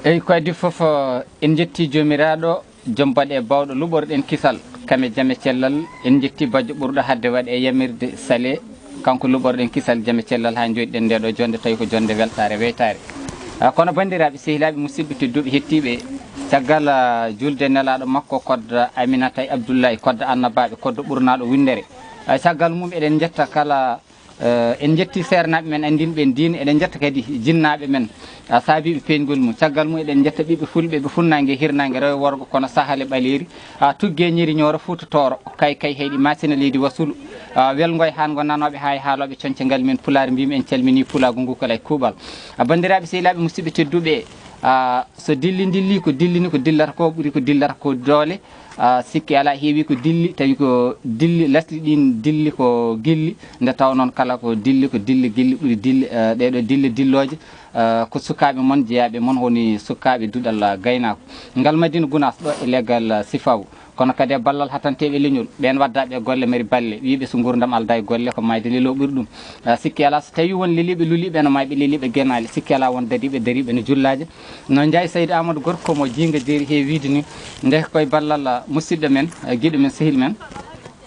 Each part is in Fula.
eyi ko adi fof en jetti jomiraɗo joom baɗe bawɗo luɓorɗen kisal kame jaame cellal en jetti bajjo ɓurɗo hadde waɗe e yamirde sale kanko luɓorɗen kisal jaame cellal ha joɗiɗen ndeɗo jonde tawi ko jonde weltare weytare kono bandiraɓe sehilaɓe musidɓe tedduɓe hettiɓe caggal julde nelaɗo makko kodda Aminata Abdoullahi kodda annabaɓe kodda ɓurnaɗo windere caggal mum eɗen jetta kala en jetti sernaɓe men andinɓe diine eɗen jetta kadi jinnaɓe men saabiɓe peñgol mum caggal mum eɗen jetta ɓiɓɓe fulɓe ɓe funnague hirnague rewo worgo kono sahale ɓaleri tuggue ñiri ñooro Fouta Tooro kay heeɗi masina leydi wasulu welgoye han gonnanoɓe ha e haaloɓe coñcagal men pulaar mbimi en calmini pulago ngukal e kuuɓal bandiraɓe sehilaɓe musidɓe tedduɓe so dilli ko dillini ko dillata ko ɓuuri ko dillata ko doole sikki ala heewi ko dilli tawi ko dilli lasli ɗin dilli ko gilli nde taw noon kala ko dilli gilli ɓuuri dilli ɗeɗo dilloje ko sukaɓe moon jeeyaɓe moon woni sukaɓe duɗal gaynako ngal Madina Gounass ɗo e leggal Sifaw kono kadi e ballal hatanteɓe leñol ɓen waddaɓe golle mari balle wiiɓe so gurdam alda e golle ko mayde lelo ɓuuri ɗum sikki ala so tawi won leliɓe luliɓe no mayɓe leliɓe guenali sikki ala won dariɓe no jullaji no Ndiaye Saydou Amadou Gorko mo jinga jeeri heewide ni nde koye ballal musidɗo men guiɗo men sehil men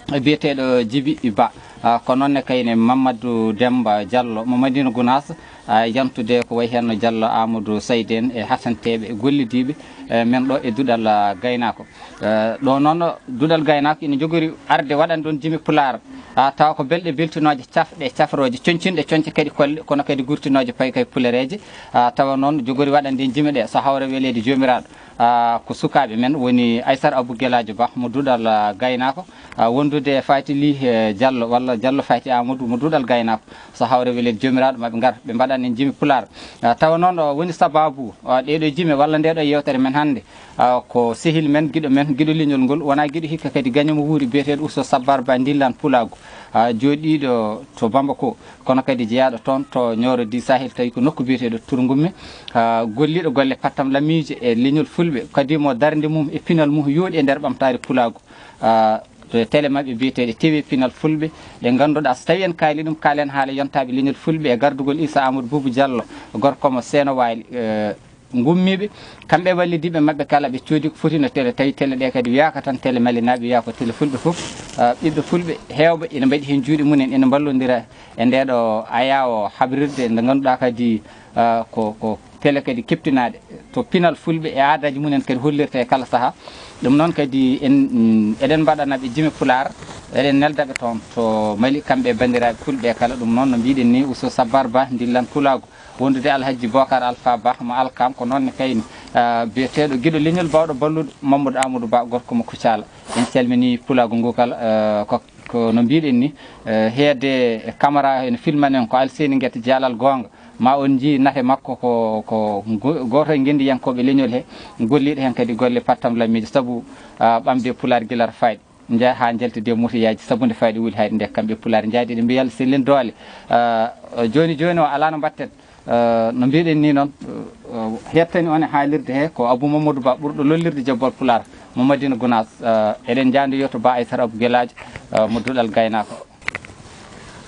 biyeteɗo Djiby Ba ko noonne kayne Mamadou Demba Diallo mo Madina Gounass yantude ko way hen no Diallo Amadou Saydou en e hatanteɓe e gollidiɓe men ɗo e duɗal gaynako ɗo noon duɗal gaynako ina jogori arde waɗan ɗon jimi Pulaar tawa ko belɗe beltinoje cafɗe cafroje coñcinɗe coñce kadi kolle kono kadi gurtinoje payi kay pulereje tawa noon jogori waɗande jimi ɗe so hawre welede jomiraɗo ko sukaɓe men woni Aissata Abou Gueladio Ba mo duɗal gaynako wondude Faty Ly Diallo walla Diallo Faty Amadou mo duɗal gaynako so hawre welede jomiraɗo maɓe gar ɓe mbaɗan en jimi Pulaar tawa noon woni sababu ɗeɗo jimi walla ndeɗo yewtere men hannde ko sehil men guiɗo leñol ngol wona guiɗo hikka kadi gañomo wuuri biyeteɗo Ousso Sabbar Ba Dillan Pulago joɗiɗo to Bamako kono kadi jeeyaɗo toon to Nioro di Sahel tawi ko nokku biyeteɗo Tourgoumé golliɗo golle pattam lamiji e leñol fulɓe kadi mo darde mum e pinal mum yooɗi e nder ɓamtare Pulago télé mabɓe biyeteɗe TV pinal fulɓe ɗe ganduɗa so tawi en kaali ɗum kaalen haala yontaɓe leñol fulɓe e gardugol Issa Amadou Boubou Diallo gorkomo Seeno Wali gummiɓe kamɓe wallidiɓe mabɓe kala ɓe coodi ko foti no télé tawi télé ɗe kadi wiyaka tan télé mallinaɓe wiya ko télé fulɓe foof ɓiɓɓe fulɓe hewɓe ene mbaɗi hen juuɗe mumen ene ballodira e ndeɗo aya o habrirde nde ganduɗa kadi ko télé kadi keptinaɗe to pinal fulɓe e aadaji mumen kadi hollirta e kala saaha ɗum noon kadi eɗen mbaɗanaɓe jimi Pulaar eɗen neldaɓe toon to Mali kamɓe bandiraɓe fulɓe kala ɗum noon no mbiɗen ni Ousso Sabbar Ba Dillan Pulago wondude Alhaji Bocar Alpha Ba mo alkam ko noonne kayni biyeteɗo guiɗo leñol bawɗo balluɗo Mamadou Amadou Ba gorko mo Kucala en calmini Pulago ngokal ko no mbiɗen ni heede caméra ene filmanen ko Alseni Guete Dialal gonga ma on jii nafe makko ko goto e guendiyankoɓe leñol he golliɗo hen kadi golle pattam lammiji saabu ɓamde Pulaar guilara fayde ha jaltide motoyaji sabude fayde wuuli hayde nde kamɓe Pulaar jaadi ɗe mbiyal sellen doole joni o ala no mbatten no mbiɗen ni noon hettani on e haalirde he ko Abou Mamadou Ba ɓurɗo lollirde jobbal Pulaar mo Madina Gounass eɗen jandoyo to Ba Aissata Abou Gueladio mo duɗal gaynako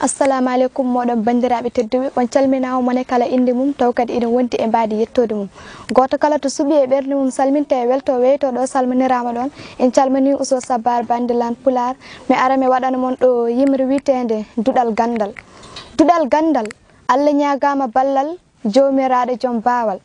assalamu aleykum moɗon bandiraɓe tedduɓe on calminama mone kala inde mum taw kadi ina wonti e mbadi yettode mum goto kala to suuɓi e ɓerde mum salminte e welto weyto ɗo salminirama ɗon en calmini Ousso Sabbar Ba Dillan Pulaar mi ara mi waɗana moon ɗo yimre witede duɗal gandal Allah ñagama ballal jomiraɗo joom bawal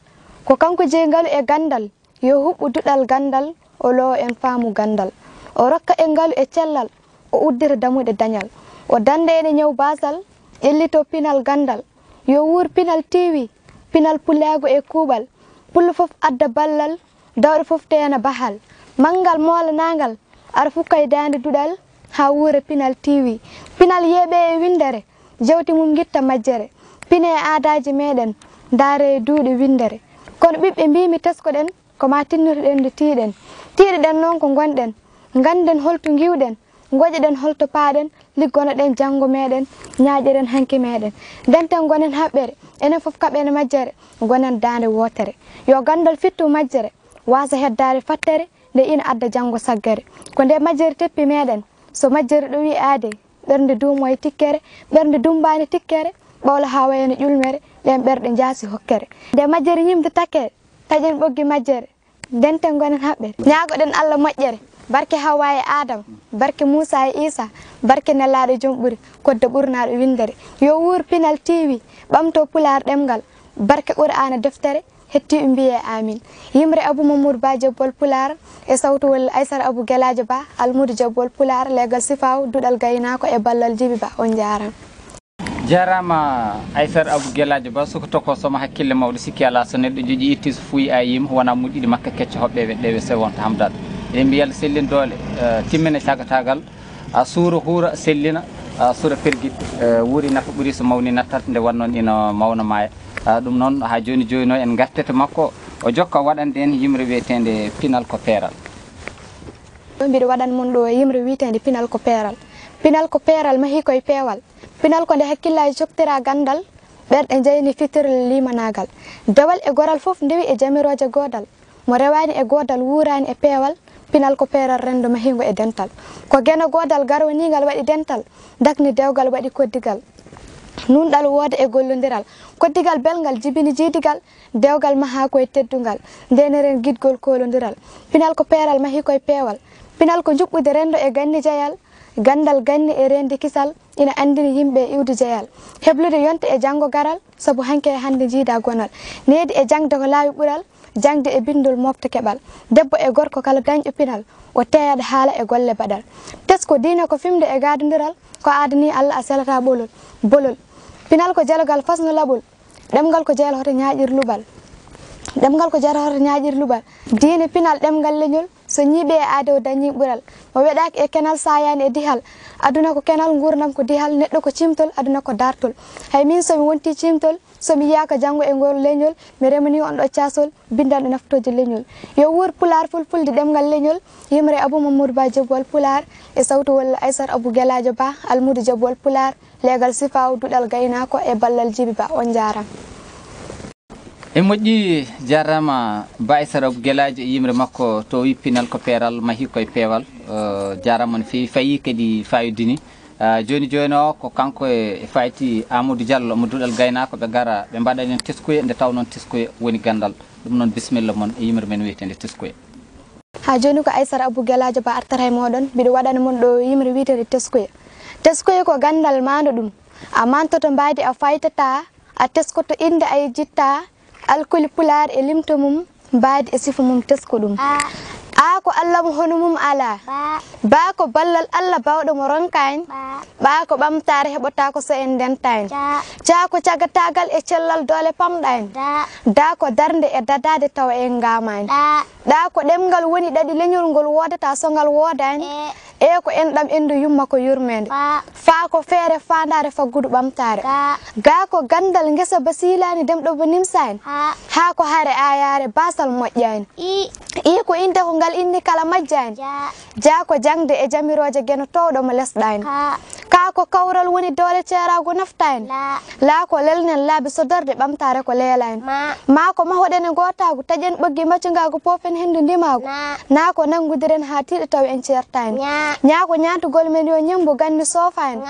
ko kanko jeyngalu e gandal yo huɓɓu duɗal gandal o lowo en faamu gandal o rokka e ngalu e cellal o uddira damuɗe dañal o dande ene ñaw basal ƴellito pinal gandal yo wuur pinal TV pinal Pulago e kuuɓal pullo foof adda ballal dawɗo foof tena bahal manggal molanagal ara fukka e dande duɗal ha wuura pinal TV pinal yeeɓe e windere jewti mum guitta majjere pine e aadaji meɗen daare duuɗe windere kono ɓiɓɓe mbimi teskoɗen koma tinnorɗen nde tiiɗen noon ko gonɗen ganden holto giwɗen goƴeɗen holto paaɗen liggonoɗen janggo meɗen ñaaƴeɗen hanki meɗen denten gonen haɓɓere enen foof kaɓene majjere gonen dande wotere yo gandal fittu majjere wasa heddade fattere nde ina adda janggo saggere ko nde majjere teppi meɗen so majjere ɗo wi aade ɓernde duumo e tikkere ɓernde dumbani tikkere ɓawla ha wayno ƴulmere ɗen ɓerɗe jaasi hokkere nde majjere yimde takke taƴen ɓoggi majjere denten gonen haɓɓere ñaagoɗen Allah moƴƴere barke Hawa e Adam barke Moussa e Isa barke nelaɗo joom ɓuuri kodde ɓurnaɗo windere yo wuur Pinal TV ɓamto Pular ɗemgal barke Qur'ana deftere hetti mbiye amin yimre Abou Mamoudou Ba Jobbol Pular e sawtowol Aissata Abou Gueladio Ba almudo Jobbol Pular legal sifaw duɗal gaynako e ballal Djiby Ba on jarama. jarama Aissata Abou Gueladio Ba soko toko soma hakkille mawɗo sikki ala so neɗɗo joƴi itti so fuyi a yima wona muɗɗiɗi makka kecco hoɓɓe ɗewe sewonta hamdade eɗen mbiyal sellin dole timmine cagatagal suura huura sellina suura perguiɗ wuuri nafa ɓuuri so mawni nattat nde wannoon ina mawna maya ɗum noon ha joni joni o en gartete makko o jokka waɗande en yimre wiyetede Pinal ko peeral. mbiɗo waɗan mon ɗo yimre wiyetede Pinal ko peeral. Pinal ko peeral mahi koye peewal. Pinal ko nde hakkillaji joktira gandal ɓerɗe jeyni fitirle limanagal dewal e goral foof ndewi e jamiroje godal mo rewani e godal wurani e peewal Pinal ko peeral rendo mahigo e dental ko guena godal garwanigal waɗi dental dakni dewgal waɗi koddigal nunɗal wooda e gollodiral koddigal belgal jibini jiidigal dewgal maha koye teddungal ndeneren guidgol kolodiral Pinal ko peeral mahi koye peewal. Pinal ko juɓɓude rendo e ganni jeyal gandal ganni e rendi kisal ina andini yimɓe iwde jeyal heblude yonte e janggo garal saabu hanke hande jiida gonal needi e jangde ko laawi ɓural jangde e bindol mofta keɓal debbo e gorko kala dañƴo Pinal o teyade haala e golle baɗal tesko diina ko fimde e gadodiral ko adani Allah a selata bolol Pinal ko jalogal fasno laɓol ɗemgal ko jeyal hoto ñaaƴir luɓal ɗemgal ko jara hoto ñaaƴir luɓal diine Pinal ɗemgal leñol so ñiiɓe e adow dañi ɓural o weɗaki e kenal sayani e dihal aduna ko kenal gurdam ko dihal neɗɗo ko cimtol aduna ko dartol hay min somi wonti cimtol somi yiyaka janggo e ngol leñol mi remani on ɗo casol bindanɗo naftoje leñol yo wuur Pular fulfulde ɗemgal leñol yimre Abou Mamoudou Ba Jobbol Pular e sawtowol Aissata Abou Gueladio Ba almudo Jobbol Pular legal sifaw duɗal gaynako e ballal Djiby Ba on jarama. e moƴƴi jarama Ba Aissata Abou Gueladio e yimre makko to wi Pinal ko peeral mahi koye peewal jarama no fewi fayi kadi fayodini joni joni o ko kanko e fayti Amadou Diallo mo duɗal gaynako ɓe gara ɓe mbaɗani en teskoye nde taw noon teskoye woni gandal ɗum noon bisimilla moon e yimre men wiyetede teskoye. ha joni ko Aissata Abou Gueladio Ba artata e moɗon mbiɗo waɗana mon ɗo yimre wiyetede teskoye. Teskoye ko gandal mando ɗum a mantoto mbadi a faytata a teskoto inde ay jitta alkuli Pular e limto mum mbadi e sifa mum tesko ɗum a ko Allah mo hono mum ala ba ko ballal Allah bawɗo mo ronkani ba ko ɓamtare heɓota ko so en dentani ca ko cagatagal e cellal dole pamɗani da ko darde e dadade tawa en gamani ɗa ko ɗemgal woni ɗaɗi leñol ngol wodata so ngal wodani e ko en ɗam endu yumma ko yurmede fa ko feere fandare faggudu ɓamtare ga ko gandal ngesa basilani demɗo bo nimsani ha ko haare ayare basal moƴƴani i ko inde ko ngal inni kala majjani ja ko jangde e jamiroje geno towɗo mo lesɗani ka ko kawral woni dole ceerago naftani la ko lelnen laabi sodorde ɓamtare ko leelani ma ko mahoɗene gotago taƴen ɓoggi maccugago poofen hendu ndimago na ko nangudiren ha tiɗo taw en ceertani ña ko ñatugol men yo ñambo ganni sofani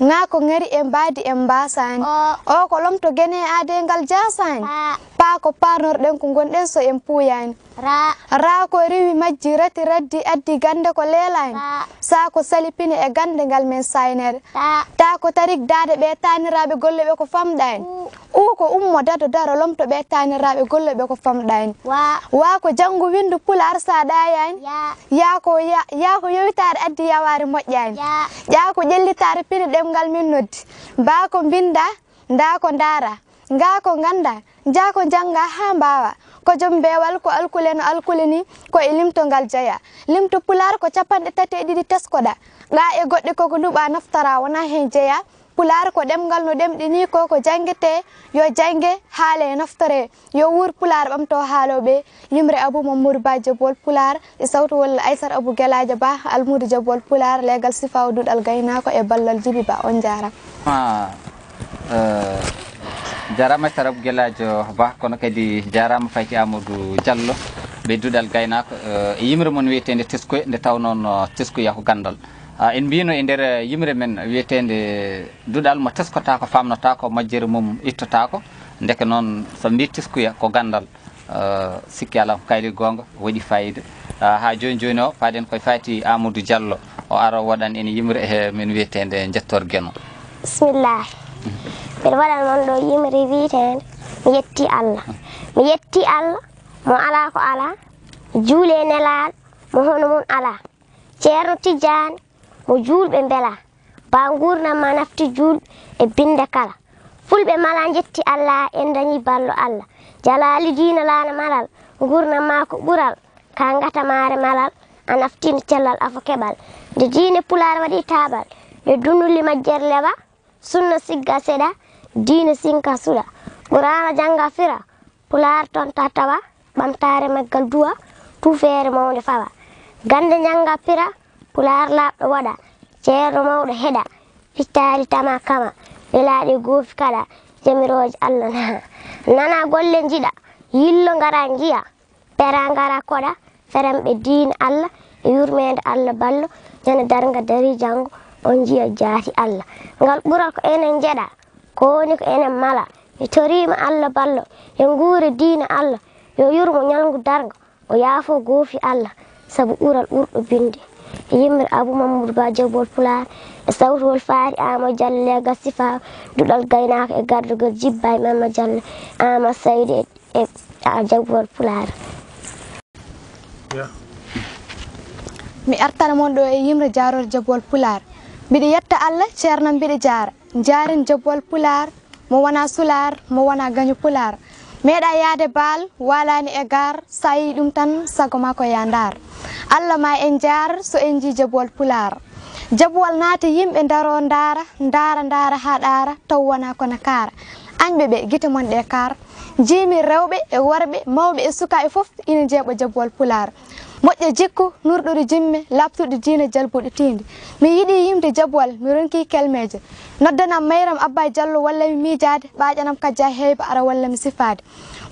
ga ko ngari e mbadi e mbasani o ko lomto guene adengal jasani pa ko parnorɗen ko gonɗen so en puuyani ra ko riwi majji rati raddi addi gande ko leelani sa ko salipini e gande ngal men saynere ta ko tarik dade ɓe taniraɓe golle ɓe ko famɗani ko ummo dado daro lomto ɓe taniraɓe golle ɓe ko famɗani wa ko janggo windu Pular sa ɗayani ya ko yowitare addi yaware moƴƴani ƴa ko ƴellitare pini ɗemgal min noddi mba ko binda nda ko dara nga ko ganda ja ko janga ha mbawa ko joom bewal ko alkule no alkule ni ko e limto ngal jeeya limto Pular ko 32 teskoɗa ɗa e goɗɗe koko luɓa naftara wona hen jeeya Pular ko ɗemgal no ɗemɗi ni ko jangete yo jange haale naftore yo wuur Pular ɓamto haaloɓe yimre Abou Mamoudou Ba Jobbol Pular e sawtowol Aissata Abou Gueladio Ba almudo Jobbol Pular legal sifaw duɗal gaynako e ballal Djiby Ba on jarama. jarama Aissata Abou Gueladio Ba kono kadi jarama fayti Amadou Diallo ɓe duɗal gaynako e yimre mon wiyetede teskoye nde taw noon teskoya ko gandal en mbino e nder yimre men wiyetede duɗal mo teskota ko famnota ko majjere mum ittota ko ndeke noon so mbi teskoya ko gandal sikki ala kayli gonga waɗi fayida ha joni joni o faden koye fati Amadou Diallo o ara waɗan en yimre e min wiyetede jettorgueno. Bismillah. Mbiɗa waɗan mon ɗo yimre wiyetede mi yetti Allah. Mi yetti Allah mo ala ko ala, juule nelal mo hono mum ala, Ceerno Tidiane mo julɓe bela, ba gurnam ma nafti julɓe e binde kala. Fulɓe mala jetti Allah en dañi ballo Allah. Jalali dina lana malal gurnam ma ko ɓural ka ngatamare malal a naftino cellal afo keɓal. Nde diine Pulaar waɗi taɓal ɓe dunuli majjer leɓa, sunna sigga seɗa, diine sinka suɗa. Qur'ana janga fira, Pulaar tonta tawa, ɓamtare maggal duwa, tufere mawde fawa. Gande janga pira, Pulaar laaɓɗo waɗa, ceerno mawɗo heɗa, fittari tama kama, welaɗi goofi kaɗa, jamiroje Allah naha. Nana golle jiɗa, yillo ngara jiya, pera ngara koɗa, feremɓe diine Allah e yurmede Allah ballo, jane darga dari jango on jiya jaati Allah. Ngal ɓural ko enen jeɗa, ko woni ko enen mala, mi torima Allah ballo, yo nguure diine Allah, yo yurmo ñalngu darga, o yaafo goofi Allah, sabu ɓural ɓurɗo binde. Yimre Abou Mamadou Ba Jabol Pulaar e sawtowol faari Amadou Diallo legal sifa duɗal gaynako e gardugal jibba e Mama Diallo Amadou Saydou e Jabol Pulaar. mi artana mon ɗo e yimre jarol Jabol Pulaar. Mbiɗa yetta Allah ceerno mbiɗa jaara jaren Jabol Pulaar mo wona Sular mo wona gaño Pulaar. Meeɗa yaade baal walani e gar sa yi ɗum tan sago ma ko ya ndar. Allah ma en jaar so en ji Jabol Pulaar. Jabol naati yimɓe daro ndara ha ɗara taw wona kono kaara. Añɓe ɓe guite mon ɗe kaar. Jimi rewɓe e worɓe mawɓe e suka e fof ina jeeɓa Jabol Pulaar. Moƴƴo jikku nurɗude jimme labtude diine jalbuɗe tinde. Mi yiɗi yimde Jabol mi ronki kelmeje. Noddanam Mayram Abba Diallo walla mi miijade ɓaƴanam kajja heyba ara walla mi sifade.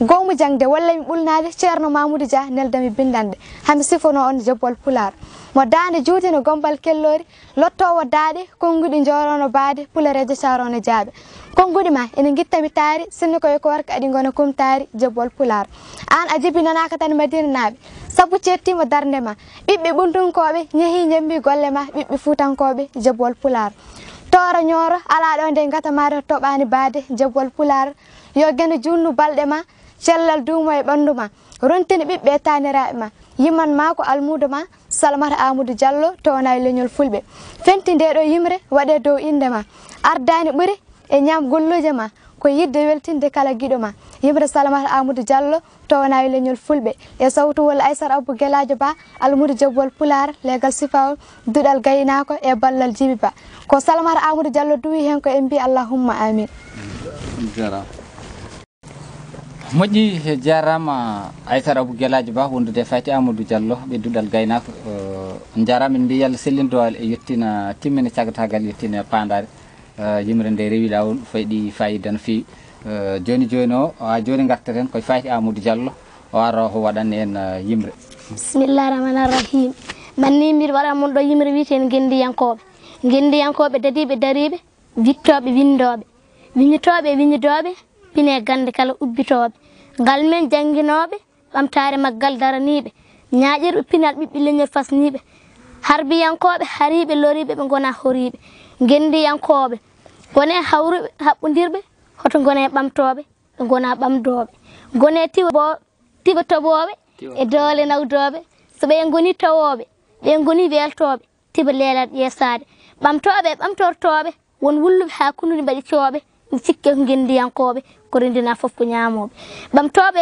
Gowmu jangde walla mi ɓulnade ceerno Mamoudou Dia neldami bindande hami sifono on Jabol Pulaar. Mo dande juutino gombal kellori lottowo daade konguɗi jorono baade pulareje sarono jaaɓe. Konguɗi ma ene guittami taari sinno koye ko warka aɗi gona kumtaari Jabol Pulaar. An a jibinanaka tan Madina naaɓe sabu cettima darde ma ɓiɓɓe ɓuntunkoɓe ñeehi jembi golle ma ɓiɓɓe fuutankoɓe Jabol Pulaar. Tooro ñooro ala ɗo nde gatamade toɓani baade Jabol Pulaar. Yo gene junnu balɗe ma cellal duumo e ɓandu ma rontini ɓiɓɓe taniraɓe ma yimman ma ko almudo ma Salamata Amadou Diallo towna e leñol fulɓe. Fenti nde ɗo yimre waɗe dow inde ma ardani ɓuuri e ñam golluje ma ko yidde weltinde kala guiɗo ma yimre Salamata Amadou Diallo towna e leñol fulɓe e sawtowol Aissata Abou Gueladio Ba almudo Jabol Pulaar legal sifawol duɗal gaynako e ballal Djiby Ba ko Salamata Amadou Diallo duwi hen ko en mbi allahumma amin. moƴƴi jarama Aissata Abou Gueladio Ba wondude fati Amadou Diallo ɓedduɗal gaynako jarama en mbi yalla sellindowal e yettina timmina cagatagal yettina pandare yimre nde rewi lawol fayɗi fayida no fewi joni joni o ha joni gartaten koye fati Amadou Diallo o ara o waɗanni en yimre. Bismillahi rahmani rahim. Manni mbiɗa waɗa mon ɗo yimre wiyeten gendiyankoɓe dadiɓe dariɓe wittoɓe windoɓe wiñitoɓe wiñidoɓe pine gande kala ubbitoɓe ngal men jangguinoɓe ɓamtare maggal daraniɓe ñaƴirɓe pinal ɓiɓɓe leñol fasniɓe harbiyankoɓe hariɓe loriɓe ɓe gona horiɓe gendiyankoɓe gone hawruɓe haɓɓodirɓe hoto gone ɓamtoɓe ɓe gona ɓamdoɓe gone tiɓa toɓoɓe e doole nawdoɓe so ɓe goni tawoɓe ɓe goni weltoɓe tiɓa leelal ƴeesade ɓamtoɓe ɓamtortoɓe won wulluɓe ha kunnuɗi mbaɗi cooɓe mi sikke ko gendiyankoɓe ko rendina foof ko ñamoɓe ɓamtoɓe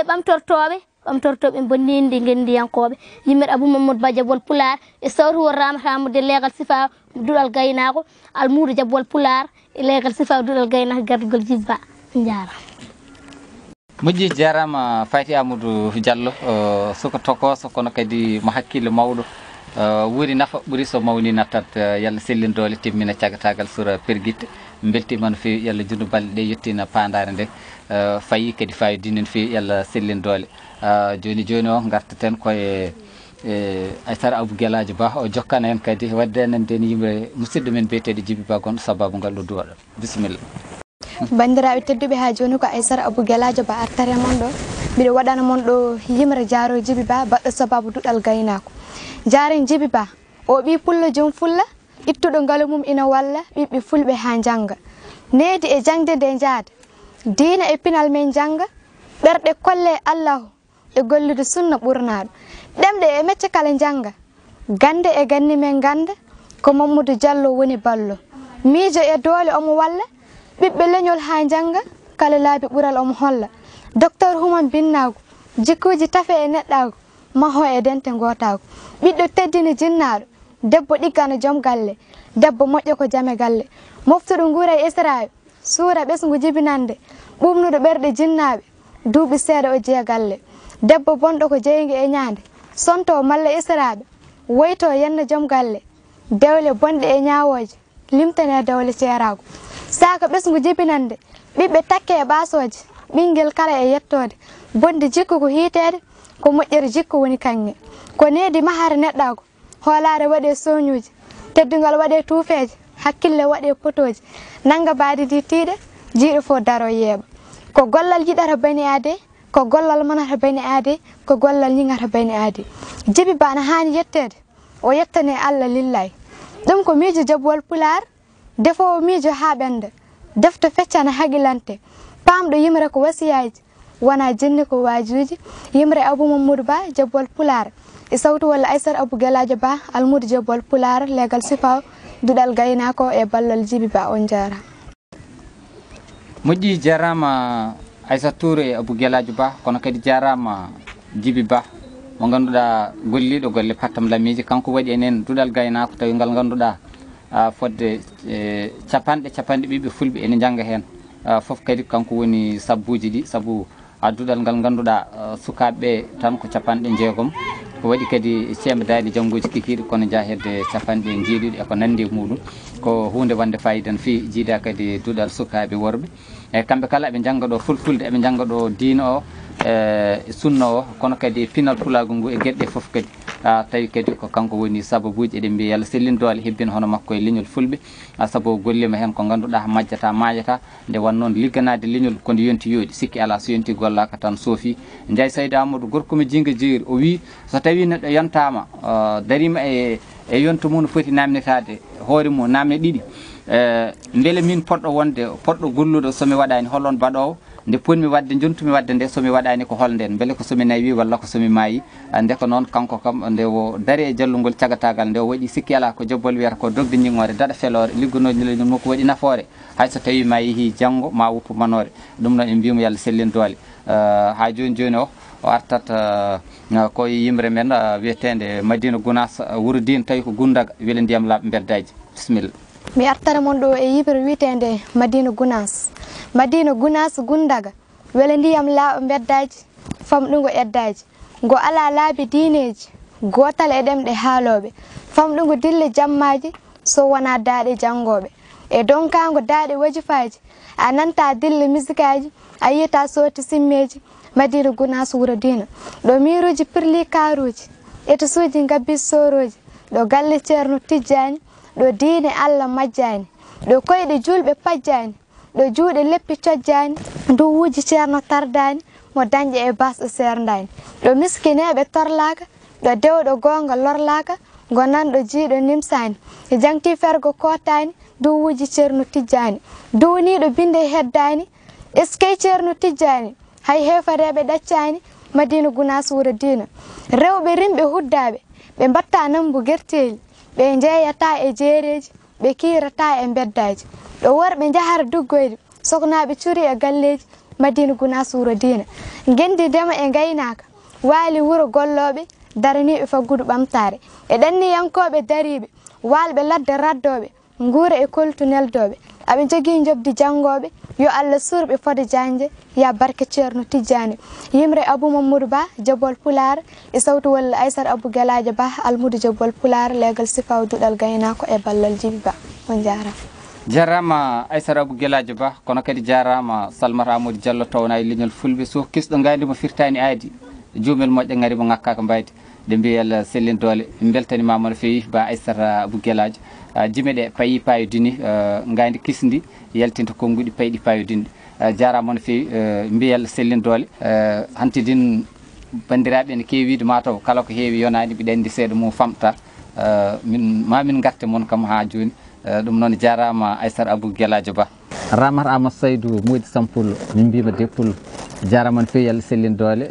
ɓamtortoɓe bonninde gendiyankoɓe yimɓe Abou Mamadou Ba Jabol Pulaar e sawtowol Ramata Amadou legal sifa duɗal gaynako almudo Jabol Pulaar e legal sifa duɗal gaynako gardugol Djiby Ba jarama. moƴƴi jarama fati Amadou Diallo soko tokoso kono kadi mo hakkille mawɗo wuri nafa ɓuuri so mawni nattat yalla sellindole timmina cagatagal sura perguitte beltima no fewi yalla junnu balɗe ɗe yettina pandare nde fayi kadi fayidine no fewi yalla sellindole joni joni o gartaten koye Aissata Abou Gueladio Ba o jokkana en kadi wadde enen den yimre musidɗo men biyeteɗo Djiby Ba gonɗo sababu ngal ɗo duwaɗo bisimilla. Bandiraɓe tedduɓe ha joni ko Aissata Abou Gueladio Ba artare mon ɗo biɗo waɗana mon ɗo yimre Jaaro Djiby Ba baɗɗo sababu duɗal gaynako. Jaaren Djiby Ba o ɓi pullo jom fulla ittuɗo ngalu mum ina walla ɓiɓɓe fulɓe ha janga. Needi e jangde nde jaada diina e pinal men janga ɓerɗe kolle Allahu e gollude sunna ɓurnaɗo. Ɗemɗe e mecce kala janga gande e ganni men ganda ko Mamadou Diallo woni ballo. Miijo e doole omo walla ɓiɓɓe leñol ha janga kala laabi ɓural omo holla. Docteur Human Binnago jikkuji tafe e neɗɗago maho e dente gotago. Ɓiɗɗo teddini jinnaɗo debbo ɗiggano joom galle debbo moƴƴo ko jame galle. Moftuɗo nguura e Israel suura ɓesgu jibinande ɓumnuɗo ɓerɗe jinnaɓe duuɓi seeɗa o jeeya galle. Debbo bonɗo ko jeygi e ñaande sonto malla Israɓe woyto yenna joom galle dewle bonɗe e ñawoje limtane dewle ceerago. Saka ɓesgu jibinande ɓiɓɓe takke e ɓasoje ɓinguel kala e yettode bonde jikku ko hiitede ko moƴƴere jikku woni kanŋe. Ko needi mahare neɗɗago hoolare waɗe soñuji teddugal waɗe tuufeje hakkille waɗe potoji nanga baadi di tiiɗe jiiɗo fo daro yeeɓa. Ko gollal yiɗata bani aade ko gollal manata bani aade ko gollal ñingata bani aade. Djiby Ba na hani yettede o yettane Allah lillahi. ɗum ko miijo Jabowal Pulaar defowo miijo ha ɓenda defto feccana haqilante pamɗo yimre ko wasiyaji wona jinni ko wajuji. Yimre Abou Mamadou Ba Jabowal Pulaar e sawtu walla Aissata Abou Gueladio Ba almudo Jabowal Pulaar legal sifaw duɗal gaynako e ballal Djiby Ba on jaara. moƴƴi jarama Aissata Touré e Abou Gueladio Ba kono kadi jarama Djiby Ba mo ganduɗa golliɗo golle pattam lamiji kanko waɗi enen duɗal gaynako tawi ngal ganduɗa fodde capanɗe ɓiɓɓe fulɓe ene jangga hen foof kadi kanko woni sabbuji ɗi saabu duɗal ngal ganduɗa sukaɓeɓe tan ko capanɗe jeegom ko waɗi kadi cemedade janggoji kikiɗe kono jahede capanɗe jeeɗiɗi eko nandi muɗum ko hunde wande fayida no fewi jiida kadi duɗal sukaɓe worɓe e kamɓe kala eɓe jangga ɗo fulfulde eɓe jangga ɗo diina o e sunna o kono kadi pinal pulago ngu e gueɗɗe foof kadi tawi kadi ko kanko woni sababuji eɗen mbiya Allah sellin doole hebbina hono makko e leñol fulɓe saabu gollima hen ko ganduɗa majjata majata nde wannoon ligganade leñol ko nde yonti yooɗi sikki ala so yonti gollaka tan soofi. Ndiaye Saydou Amadou gorko mo jinga jeeri o wi so tawi neɗɗo yontama darima e yonto mum no foti namnetade hoore mum namne ɗiɗi beele min poɗɗo wonde poɗɗo golluɗo somi waɗani holon baɗowo nde ponmi wadde jontumi wadde nde somi waɗani ko holnden beele ko somi nayi walla ko somi maayi nde ko noon kanko kam nde o daari e jallugol cagatagal nde o waɗi sikki ala ko jobbol wiyata ko dogde ñingore daɗa felore liggonoji leñol makko waɗi nafoore hay so tawi ma yeehi janggo ma woppu manore ɗum noon en mbimo yo Allah sellin doole ha joni joni o artat koye yimre men wiyetede Madina Gounass wuuro Dine tawi ko Goundaga weele ndiyam laaɓa beddaji bisimilla. Mi artara mon ɗo e yibre witende Madina Gounass. Madina Gounass Goundaga weele ndiyam laaɓa beddaji famɗugo eddaji ngo ala laabi diineji gotal e ɗemɗe haaloɓe famɗugo dille jammaji so wona daaɗe janggoɓe e donkago daaɗe wajifaji a nanta dille musikaji a yiyata soti simmeji. Madina Gounass wuuro Dina ɗo miruji pirli karuji eto suuji gabbi soroji ɗo galle ceerno tijjani ɗo diine Allah majjani ɗo koyɗe julɓe pajjani ɗo juuɗe leppi cojjani duwuji ceerno tardani mo dañƴe e basɗo serdani ɗo miskineɓe torlaka ɗo dewɗo gonga lorlaka gonanɗo jiiɗo nimsani e jangti fergo kotani duwuji ceerno tijjani duwniɗo binde heddani eskey ceerno tijjani hay hefareɓe ɗaccani. Madina Gounass wuuro Dina rewɓe rimɓe huddaɓe ɓe mbatta nambu guerteli ɓe jeeyata e jeereji ɓe kirata e beddaji ɗo worɓe jahara duggoyde soknaɓe cuuri e galleji. Madina Gounass wuuro Dina gendi ndema e gaynaka waali wuuro golloɓe daraniɓe faggudu ɓamtare e ɗanniyankoɓe dariɓe walɓe ladde raddoɓe nguura e koltu neldoɓe aɓe jogui jobdi janggoɓe yo Allah surɓe fode janje ya barke ceerno tijjani. Yimre Abou Mamadou Ba Jabowal Pulaar e sawtu walla Aissata Abou Gueladio Ba almudo Jabowal Pulaar legal sifaw duɗal gaynako e ballal Djiby Ba on jarama. jarama Aissata Abou Gueladio Ba kono kadi jarama Salmata Amadou Diallo tawna e leñol fulɓe so kisɗo gandi mo firtani aadi jumel moƴƴo ngari mo ngakkaka mbayde de mbiya Allah sellin doole beltanimama no fewi ba Aissata Abou Gueladio jime ɗe payi payodini gandi kisdi yaltinta konnguɗi payɗi payodinde jarama no fewi mbiyal sellin doole hantidin bandiraɓe ne kewi wiide mataw kala ko heewi yonani mbiɗa andi seeɗa mum famta min garte moon kam ha joni ɗum noon jarama Aissata Abou Gueladio Ba. Ramata Amadou Saydou Moƴƴi Sampullo min mbima Deppullo jarama no fewi Allah sellin doole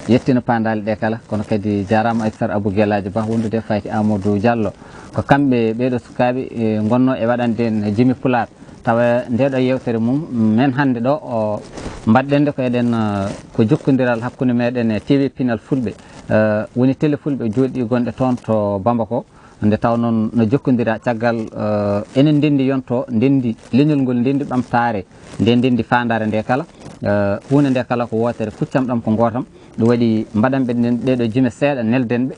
yettina pandale ɗe kala kono kadi jarama Aissata Abou Gueladio Ba wondude fayti Amadou Diallo ko kamɓe ɓeɗo sukaɓe gonno e waɗande jimi Pulaar tawa ndeɗo yewtere mum men hande ɗo mbaɗɗen de ko eɗen ko jokkodiral hakkude meɗen e TV Pinal Fulɓe woni télé Fulɓe jooɗi gonɗe toon to Bamako nde taw noon no jokkodira caggal enen ndendi yonto ndendi leñol ngol ndendi ɓamtare ndendi fandare nde kala hunde nde kala ko wotere kuccam ɗam ko gotam ɗum waɗi mbaɗanɓe ɗeɗo jime seeɗa neldenɓe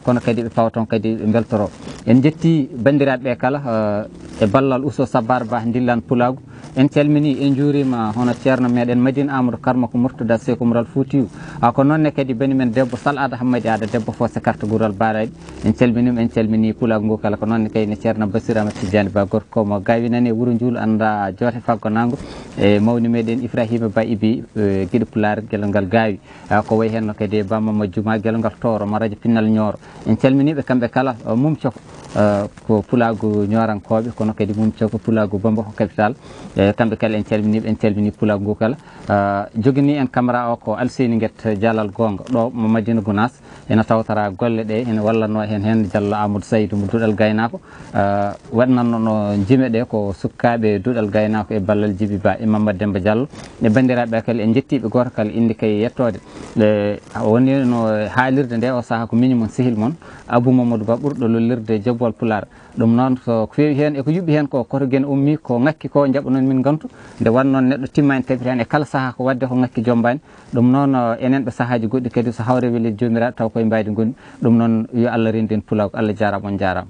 kono kadi ɓe pawa toon kadi ɓe beltoro en jetti bandiraɓe kala e ballal Ousso Sabbar Ba Ndillan Pulagu en calmini en juurima hono ceerno meɗen Madina Amadou Karma ko Murtada Seko Mural Foutiyou ko noonne kadi banimen debbo Sal Ada Hammadi Ada debbo Fosse carte Goural Baraɗi en calminima en calmini Pulagu ngu kala ko noonne kayne ceerno Bassirou Amadou Tidiane Ba gorko mo gawinani wuuro Njuulo anda joote faggo nango e mawni meɗen Ibrahima Ba Ibi guiɗo Pulaar guelal ngal gawi ko way hen kadi Bamama Juma guelal ngal Toro mo radio Pinnal Nioro en calminiɓe kamɓe kala mum coko ko Pulagu ñorankoɓe kono kadi mum coko Pulagu Bambako capital kamɓe kala en calmini Pulagu ngu kala jogani en caméra o ko Alseyni Guet Dialal Gonga ɗo mo Madina Gounass ene tawtara golle ɗe ene wallanno hen Diallo Amadou Saydou mo duɗal gaynako waɗnanno no jime ɗe ko sukkaɓe duɗal gaynako e ballal Djiby Ba e Mamadou Demba Diallo e bandiraɓe kala en jettiɓe goto kala indi kay yettode woni no haalirde nde o saaha ko miñumon sehil moon Abou Mamadou Ba ɓurɗo lollirde Jobbol Pulaar ɗum noon ko fewi hen eko yuɓɓi hen ko koto guene ummi ko ngakki ko jaɓa noon min gantu nde wan noon neɗɗo timmani tabiti hen e kala saaha ko wadde ko ngakki jombani ɗum noon enen ɓe saahaji goɗɗi kadi so hawre weeli jomiraɗo taw koye mbaydi gonmi ɗum noon yo Allah rendin Pulagu Allah jarama on jarama.